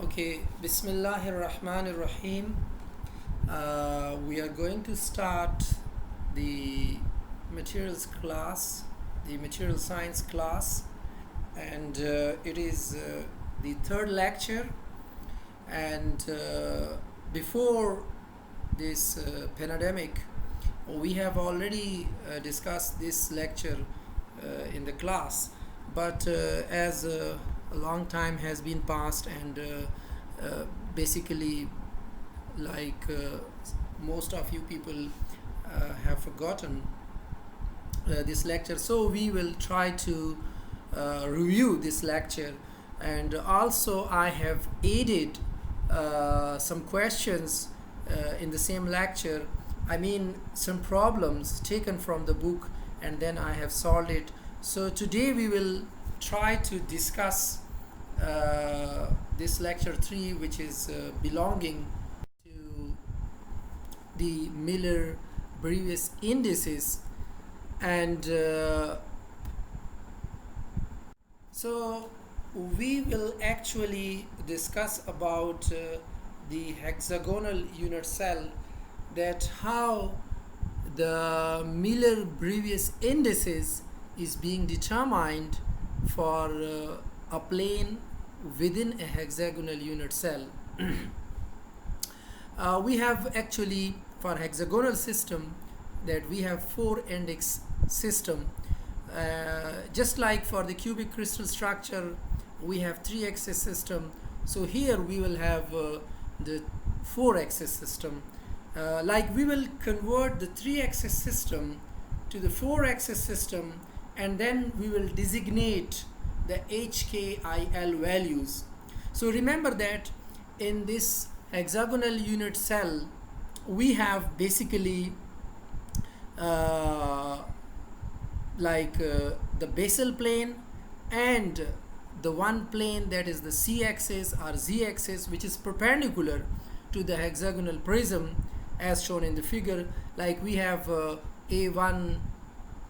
Okay, Bismillahir Rahmanir Rahim. We are going to start the materials class, the material science class, and it is the third lecture. And before this pandemic, we have already discussed this lecture in the class, but as a long time has been passed and basically like most of you people have forgotten this lecture, so we will try to review this lecture. And also I have added some questions in the same lecture. I mean, some problems taken from the book, and then I have solved it. So today we will try to discuss this lecture 3, which is belonging to the Miller-Brewis indices. And so we will actually discuss about the hexagonal unit cell, that how the Miller-Brewis indices is being determined for a plane within a hexagonal unit cell. We have actually, for hexagonal system, that we have 4 index system. Just like for the cubic crystal structure, we have 3 axis system. So here we will have the 4 axis system. Like we will convert the 3 axis system to the 4 axis system, and then we will designate the HKIL values. So remember that in this hexagonal unit cell we have basically the basal plane and the one plane, that is the C axis or Z axis, which is perpendicular to the hexagonal prism as shown in the figure. Like we have A1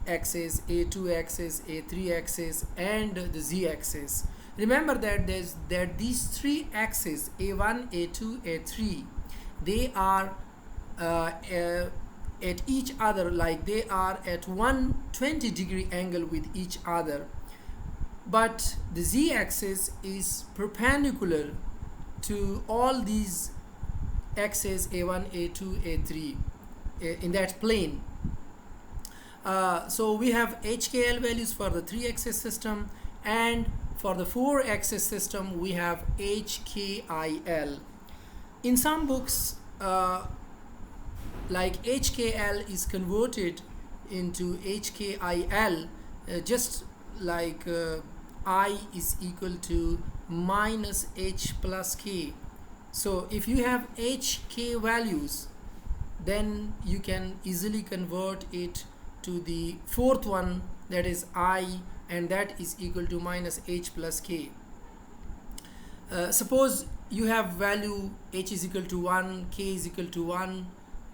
axis, A2 axis, A3 axis, and the Z axis. Remember that these 3 axes, A1, A2, A3, they are at each other, like they are at 120-degree angle with each other. But the Z axis is perpendicular to all these axes, A1, A2, A3, in that plane. So we have HKL values for the 3 axis system, and for the 4 axis system we have HKIL. In some books, like HKL is converted into HKIL, just like I is equal to minus H plus K. So if you have HK values, then you can easily convert it to the 4th one, that is I, and that is equal to minus H plus K. Suppose you have value H is equal to 1, K is equal to 1,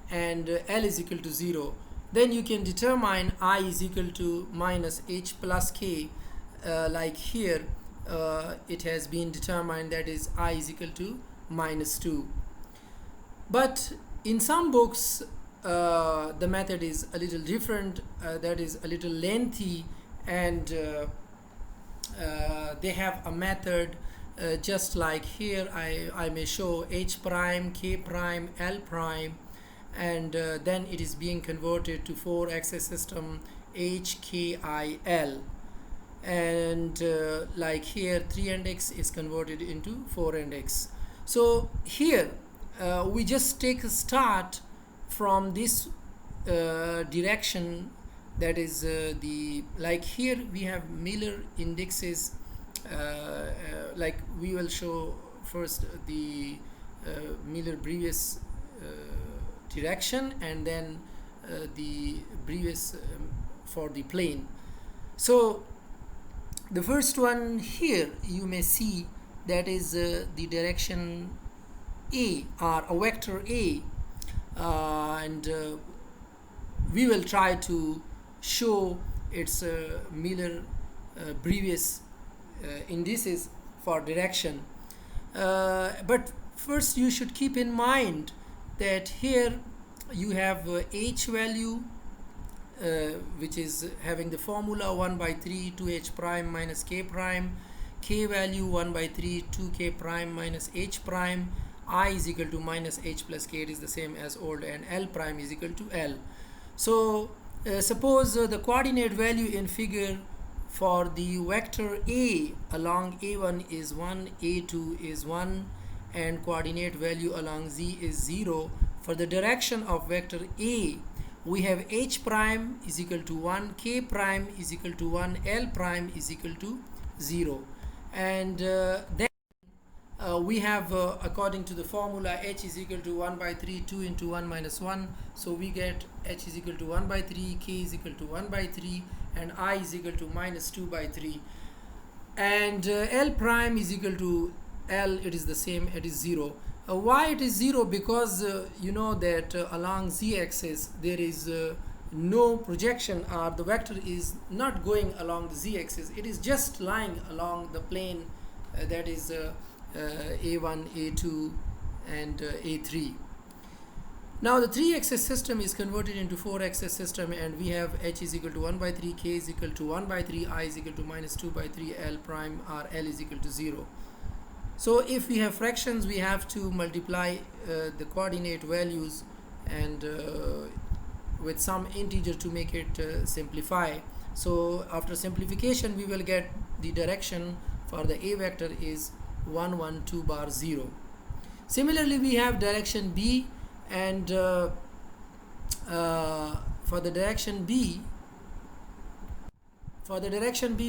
and L is equal to 0. Then you can determine I is equal to minus H plus K. Like here it has been determined, that is I is equal to minus 2. But in some books the method is a little different, that is a little lengthy, and they have a method just like here. I may show H prime, K prime, L prime, and then it is being converted to 4 axis system HKIL. And like here 3 index is converted into 4 index. So here we just take a start from this direction, that is like here we have Miller indexes. Like we will show first the Miller-Brewis direction, and then the Brewis for the plane. So the first one here you may see, that is the direction A, or a vector A, and we will try to show its Miller-Brewis indices for direction. But first you should keep in mind that here you have h value, which is having the formula 1 by 3 2h prime minus k prime, k value 1 by 3 2k prime minus h prime, I is equal to minus h plus k, it is the same as old, and L prime is equal to L. So suppose the coordinate value in figure for the vector A along A1 is 1, A2 is 1, and coordinate value along Z is 0. For the direction of vector A, we have h prime is equal to 1, k prime is equal to 1, L prime is equal to 0. And then we have according to the formula h is equal to 1 by 3 2 into 1 minus 1, so we get h is equal to 1 by 3, k is equal to 1 by 3, and I is equal to minus 2 by 3, and L prime is equal to L, it is the same, it is 0. Why it is 0? Because you know that along z-axis there is no projection, or the vector is not going along the z-axis, it is just lying along the plane that is A1, A2 and A3. Now the 3-axis system is converted into 4-axis system, and we have h is equal to 1 by 3, k is equal to 1 by 3, I is equal to minus 2 by 3, L prime or L is equal to 0. So if we have fractions, we have to multiply the coordinate values and with some integer to make it simplify. So after simplification, we will get the direction for the A vector is 1 1 2 bar 0. Similarly, we have direction B, and for the direction B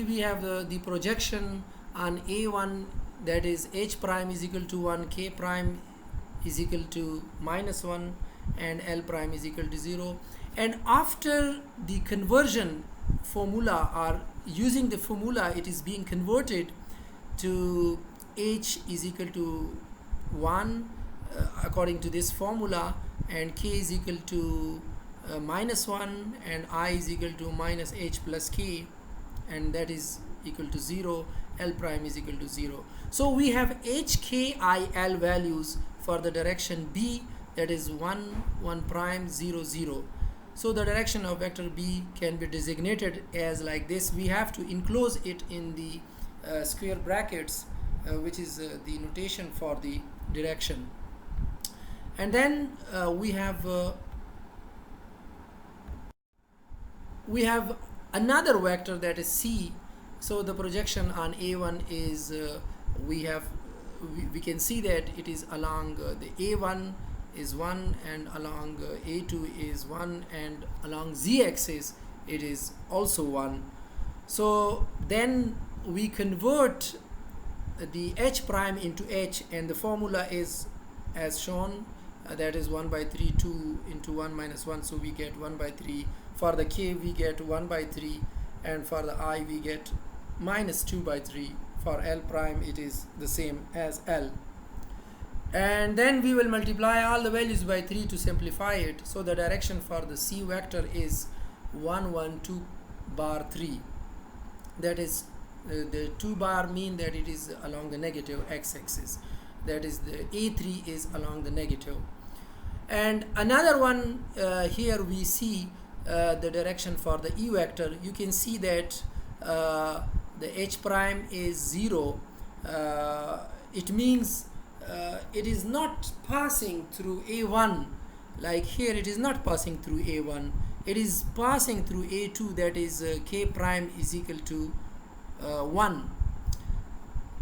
we have the projection on A1, that is h prime is equal to 1, k prime is equal to minus 1, and L prime is equal to 0. And after the conversion formula, or using the formula, it is being converted to h is equal to 1 according to this formula, and k is equal to minus 1, and I is equal to minus h plus k, and that is equal to 0. L prime is equal to 0. So we have h, k, I, L values for the direction B, that is 1 1 prime 0 0. So the direction of vector B can be designated as like this. We have to enclose it in the square brackets, which is the notation for the direction. And then we have another vector, that is C. So the projection on A1 is we can see that it is along the A1 is 1, and along A2 is 1, and along z-axis it is also 1. So then we convert the h prime into h, and the formula is as shown, that is 1 by 3 2 into 1 minus 1, so we get 1 by 3. For the k we get 1 by 3, and for the I we get minus 2 by 3. For L prime it is the same as L. And then we will multiply all the values by 3 to simplify it. So the direction for the C vector is 1 1 2 bar 3. That is the 2 bar mean that it is along the negative x-axis. That is the A3 is along the negative. And another one here we see the direction for the E vector. You can see that the h prime is 0. It means it is not passing through A1, like here it is not passing through A1, it is passing through A2, that is k prime is equal to 1,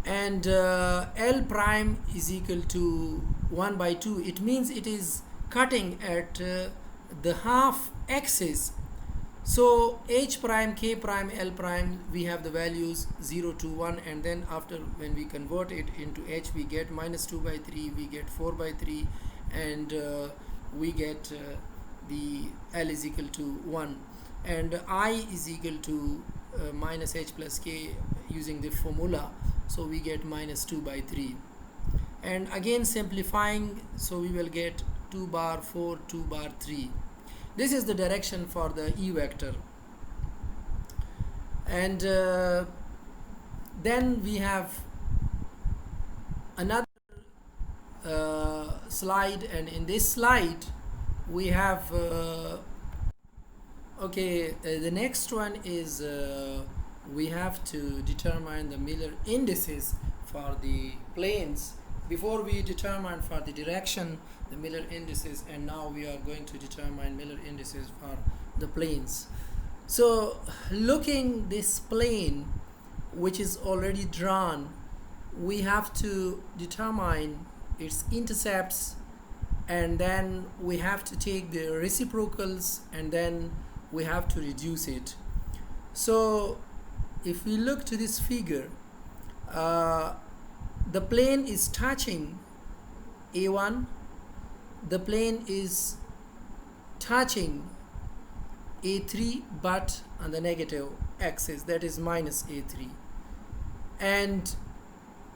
and L prime is equal to 1 by 2. It means it is cutting at the half axis. So h prime, k prime, L prime, we have the values 0 to 1, and then after when we convert it into h, we get minus 2 by 3, we get 4 by 3, and we get the L is equal to 1, and I is equal to minus h plus k using the formula, so we get minus 2 by 3. And again simplifying, so we will get 2 bar 4, 2 bar 3. This is the direction for the E vector. And then we have another slide, and in this slide we have the next one is we have to determine the Miller indices for the planes. Before we determine for the direction the Miller indices, and now we are going to determine Miller indices for the planes. So looking this plane which is already drawn, we have to determine its intercepts, and then we have to take the reciprocals, and then we have to reduce it. So if we look to this figure, the plane is touching A1, the plane is touching A3 but on the negative axis, that is minus A3, and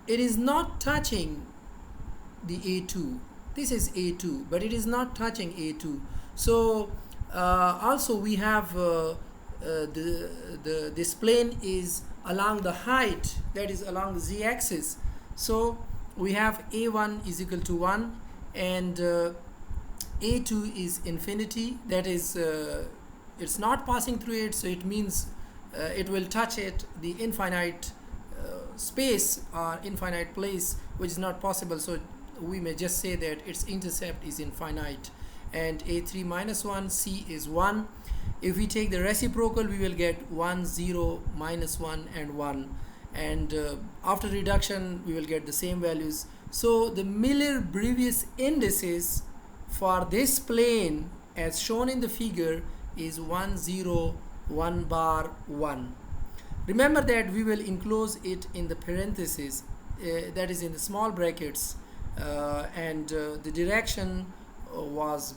it is not touching the A2. This is A2, but it is not touching A2. So also we have this plane is along the height, that is along the z-axis. So we have A1 is equal to 1, and A2 is infinity, that is it's not passing through it, so it means it will touch it, the infinite space or infinite place, which is not possible. So we may just say that its intercept is infinite. And A3 minus 1, C is 1. If we take the reciprocal, we will get 1, 0, minus 1 and 1, and after reduction we will get the same values. So the Miller-Brevis indices for this plane as shown in the figure is 1, 0, 1 bar 1. Remember that we will enclose it in the parentheses, that is in the small brackets, and the direction was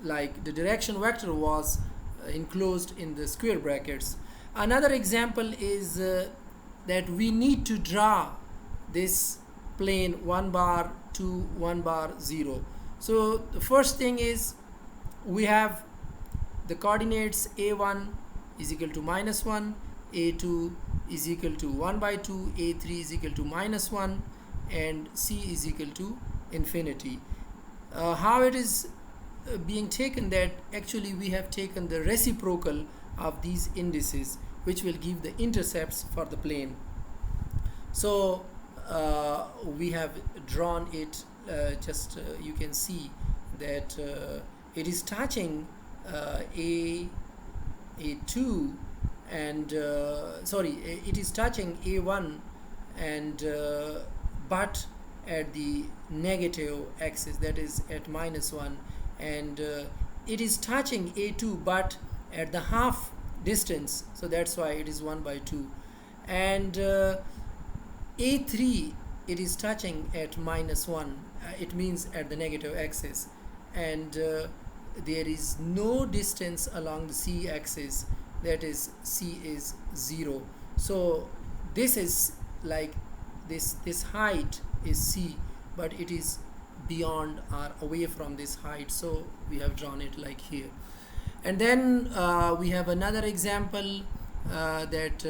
like the direction vector was enclosed in the square brackets. Another example is that we need to draw this plane 1 bar 2 1 bar 0. So the first thing is we have the coordinates A1 is equal to minus 1, A2 is equal to 1 by 2, A3 is equal to minus 1, and C is equal to infinity. How it is being taken, that actually we have taken the reciprocal of these indices, which will give the intercepts for the plane. So we have drawn it, you can see that it is touching A2 and it is touching A1 and but at the negative axis, that is at minus 1, and it is touching A2 but at the half distance, so that's why it is 1 by 2, and A3 it is touching at minus 1, it means at the negative axis, and there is no distance along the C axis, that is C is 0. So this is like this height is C, but it is beyond or away from this height, so we have drawn it like here. And then we have another example that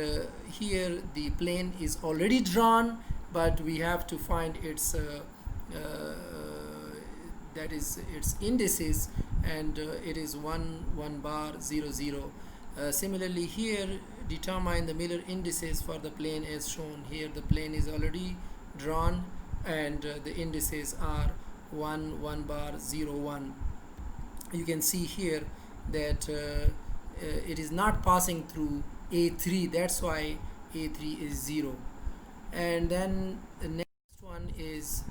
here the plane is already drawn, but we have to find its that is its indices, and it is 1 bar 0 0. Similarly here, determine the Miller indices for the plane as shown here. The plane is already drawn, and the indices are 1 bar 0 1. You can see here that it is not passing through A3, that's why A3 is 0. And then the next one is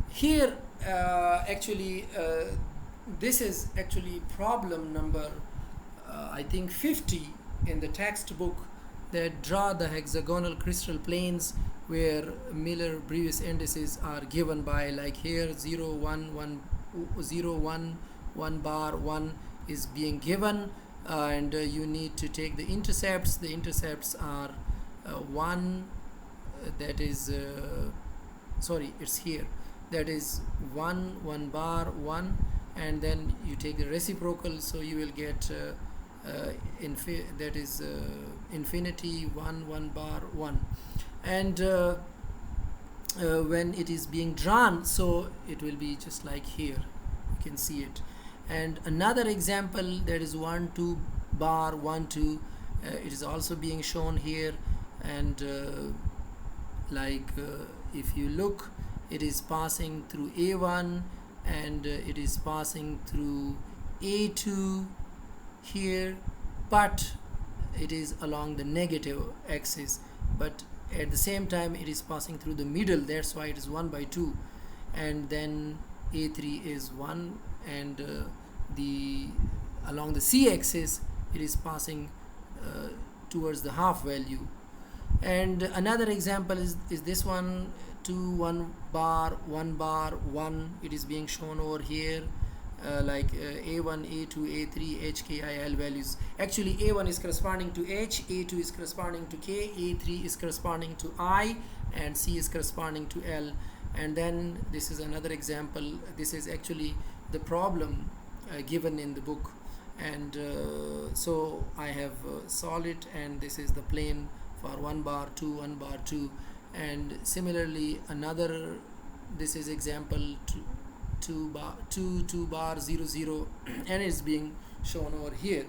here, this is actually problem number I think 50 in the textbook, that draw the hexagonal crystal planes where Miller-Brevis indices are given by, like here 0 1 1 0 1 1 bar 1 is being given, and you need to take the intercepts. The intercepts are 1, that is it's here, that is 1 bar 1, and then you take the reciprocal, so you will get that is infinity 1 bar 1. And when it is being drawn, so it will be just like here, you can see it. And another example, that is 1 2 bar 1 2, it is also being shown here. And if you look, it is passing through A1, and it is passing through A2 here, but it is along the negative axis, but at the same time it is passing through the middle, that's why it is 1 by 2. And then A3 is 1, and the along the C axis it is passing towards the half value. And another example is this one, 2 1 bar 1 bar 1, it is being shown over here. A1 A2 A3 H K I L values. Actually A1 is corresponding to H, A2 is corresponding to K, A3 is corresponding to I, and C is corresponding to L. And then this is another example. This is actually the problem given in the book, and so I have solved it, and this is the plane for 1 bar 2 1 bar 2. And similarly another, this is example 2 bar 0 0, and it's being shown over here.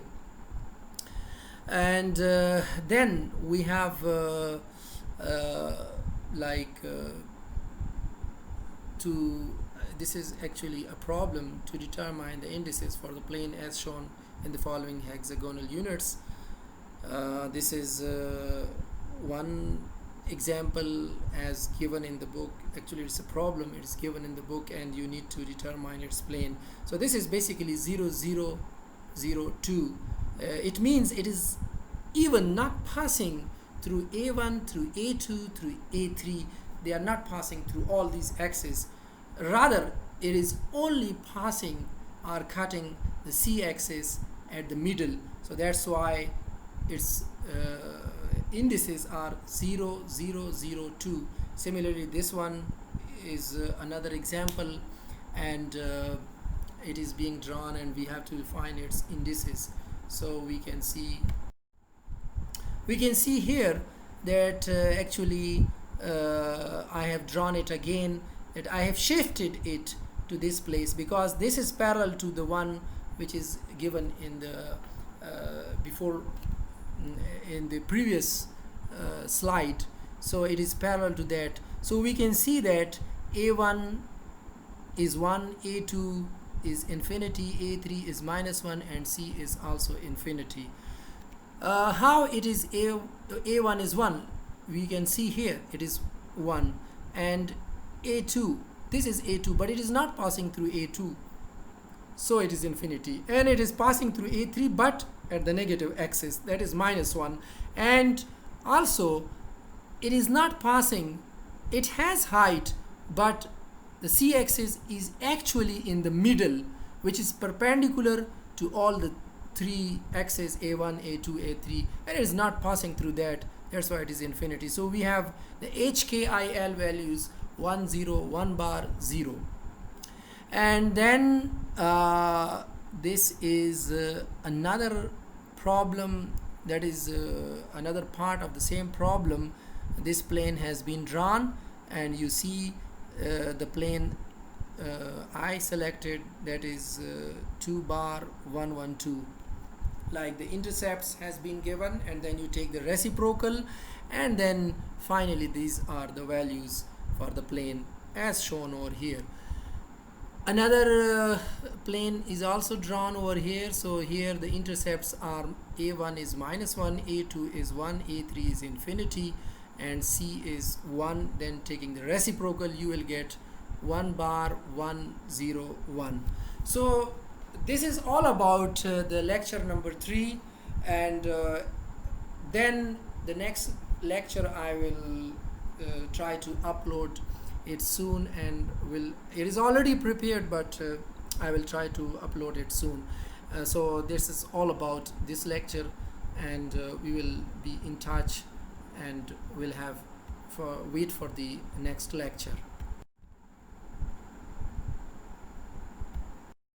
And then we have this is actually a problem to determine the indices for the plane as shown in the following hexagonal units. This is one example as given in the book. Actually it's a problem, it is given in the book, and you need to determine its plane. So this is basically 0 0 0 2. It means it is even not passing through A1, through A2, through A3. They are not passing through all these axes, rather it is only passing or cutting the C axis at the middle. So that's why its indices are 0 0 0 2. Similarly this one is another example, and it is being drawn, and we have to find its indices. So we can see here that actually I have drawn it again, that I have shifted it to this place because this is parallel to the one which is given in the in the previous slide. So it is parallel to that. So we can see that A1 is 1, A2 is infinity, A3 is -1, and C is also infinity. How it is A1 is 1? We can see here it is 1, and A2, this is A2, but it is not passing through A2, so it is infinity. And it is passing through A3, but at the negative axis, that is -1. And also it is not passing, it has height, but the C axis is actually in the middle, which is perpendicular to all the three axes, A1 A2 A3, and it is not passing through that. That's why it is infinity. So we have the HKIL values 1 0 1 bar 0. And then this is another problem, that is another part of the same problem. This plane has been drawn, and you see the plane I selected, that is 2 bar 1 1 2. Like the intercepts has been given, and then you take the reciprocal, and then finally these are the values for the plane as shown over here. Another plane is also drawn over here. So here the intercepts are A1 is -1, A2 is 1, A3 is infinity, and C is 1. Then taking the reciprocal, you will get 1 bar 1 0 1. So this is all about the lecture number 3, and then the next lecture I will try to upload it soon, and it is already prepared, but I will try to upload it soon. So this is all about this lecture, and we will be in touch, and we'll wait for the next lecture.